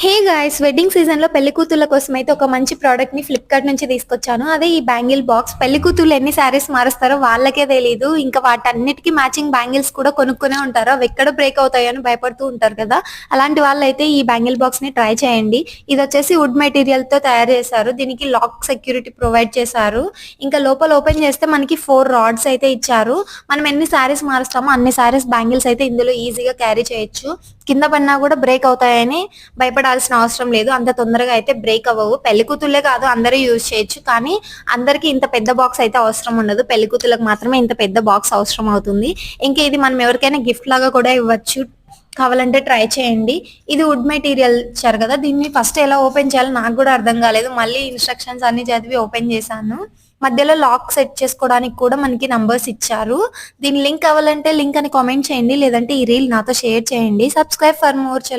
Hey guys, wedding season లో పెళ్లి కూతుర్ల కోసం అయితే ఒక మంచి ప్రోడక్ట్ ని ఫ్లిప్కార్ట్ నుంచి తీసుకొచ్చాను. అదే ఈ బ్యాంగిల్ బాక్స్. పెళ్లి కూతుర్లు ఎన్ని శారీస్ మారుస్తారో వాళ్ళకే తెలియదు. ఇంకా వాటన్నిటికీ మ్యాచింగ్ బ్యాంగిల్స్ కూడా కొనుక్కునే ఉంటారు. అవి ఎక్కడ బ్రేక్ అవుతాయని భయపడుతూ ఉంటారు కదా. అలాంటి వాళ్ళైతే ఈ బ్యాంగిల్ బాక్స్ ని ట్రై చేయండి. ఇది వచ్చేసి వుడ్ మెటీరియల్ తో తయారు చేశారు. దీనికి లాక్ సెక్యూరిటీ ప్రొవైడ్ చేశారు. ఇంకా లోపల ఓపెన్ చేస్తే మనకి 4 రాడ్స్ అయితే ఇచ్చారు. మనం ఎన్ని శారీస్ మారుస్తామో అన్ని శారీస్ బ్యాంగిల్స్ అయితే ఇందులో ఈజీగా క్యారీ చేయొచ్చు. కింద పడినా కూడా బ్రేక్ అవుతాయని భయపడాల్సిన అవసరం లేదు. అంత తొందరగా అయితే బ్రేక్ అవ్వవు. పెళ్లి కూతుర్లే కాదు, అందరూ యూజ్ చేయొచ్చు. కానీ అందరికి ఇంత పెద్ద బాక్స్ అయితే అవసరం ఉండదు. పెళ్లి కూతుర్లకు మాత్రమే ఇంత పెద్ద బాక్స్ అవసరం అవుతుంది. ఇంకా ఇది మనం ఎవరికైనా గిఫ్ట్ లాగా కూడా ఇవ్వచ్చు. కావాలంటే ట్రై చేయండి. ఇది వుడ్ మెటీరియల్ ఇచ్చారు కదా, దీన్ని ఫస్ట్ ఎలా ఓపెన్ చేయాలో నాకు కూడా అర్థం కాలేదు. మళ్ళీ ఇన్స్ట్రక్షన్స్ అన్ని చదివి ఓపెన్ చేశాను. మధ్యలో లాక్ సెట్ చేసుకోవడానికి కూడా మనకి నంబర్స్ ఇచ్చారు. దీని లింక్ కావాలంటే లింక్ అని కామెంట్ చేయండి, లేదంటే ఈ రీల్ నాతో షేర్ చేయండి. Subscribe for more. చలో.